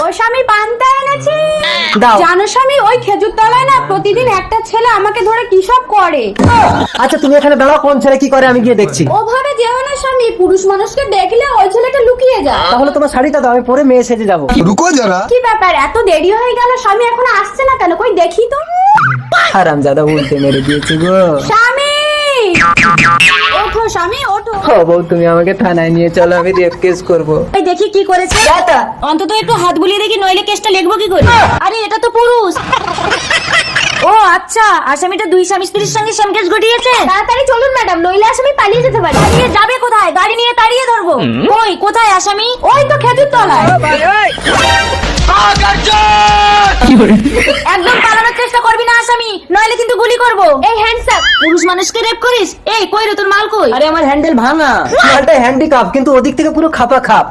ও স্বামী পান্তা এনেছি। দাও। জানো স্বামী ওই খেজুর তলায় না প্রতিদিন একটা ছেলে আমাকে ধরে কি সব করে। আচ্ছা তুমি এখানে দাঁড়াও, কোন ছেলে কি করে আমি গিয়ে দেখছি। ওভাবে যেও না স্বামী, পুরুষ মানুষকে দেখলে ওই ছেলেটা লুকিয়ে যায়। তাহলে তোমার শাড়িটা দাও, আমি পরে মেয়ে সেজে যাবো। रुको जरा। কি ব্যাপার এত দেরি হয়ে গেল, স্বামী এখনো আসছে না কেন? কই দেখি তো। হারামজাদা উল্টে মেরে দিয়েছি গো। স্বামী ওঠো স্বামী ওঠো। ও বউ, তুমি আমাকে থানায় নিয়ে চলো, আমি রেপ কেস করবো। এই দেখি কি করেছে। অন্তত একটু হাত বুলিয়ে দেখি, নইলে কেসটা লিখবো কি করে? আরে এটা তো পুরুষ। ও আচ্ছা, আসামিটা দুই স্বামী স্ত্রীর সঙ্গে সেম কেস ঘটিয়েছে। তাড়াতাড়ি চলুন ম্যাডাম, নইলে আসামি পালিয়ে যেতে পারে। পালিয়ে যাবে কোথায়? গাড়ি নিয়ে তাড়িয়ে ধরবো। ওই কোথায় আসামি? ওই তো খেজুর তলায়। একদম পালানোর চেষ্টা করবি না আসামি, নইলে কিন্তু গুলি করবো। এই হ্যান্ডস আপ। পুরুষ মানুষকে রেপ করিস? এই কই রে তোর মাল কই? আরে আমার হ্যান্ডেল ভাঙা, মালটা হ্যান্ডিক্যাপ, কিন্তু ওদিক থেকে পুরো খাপা খাপ।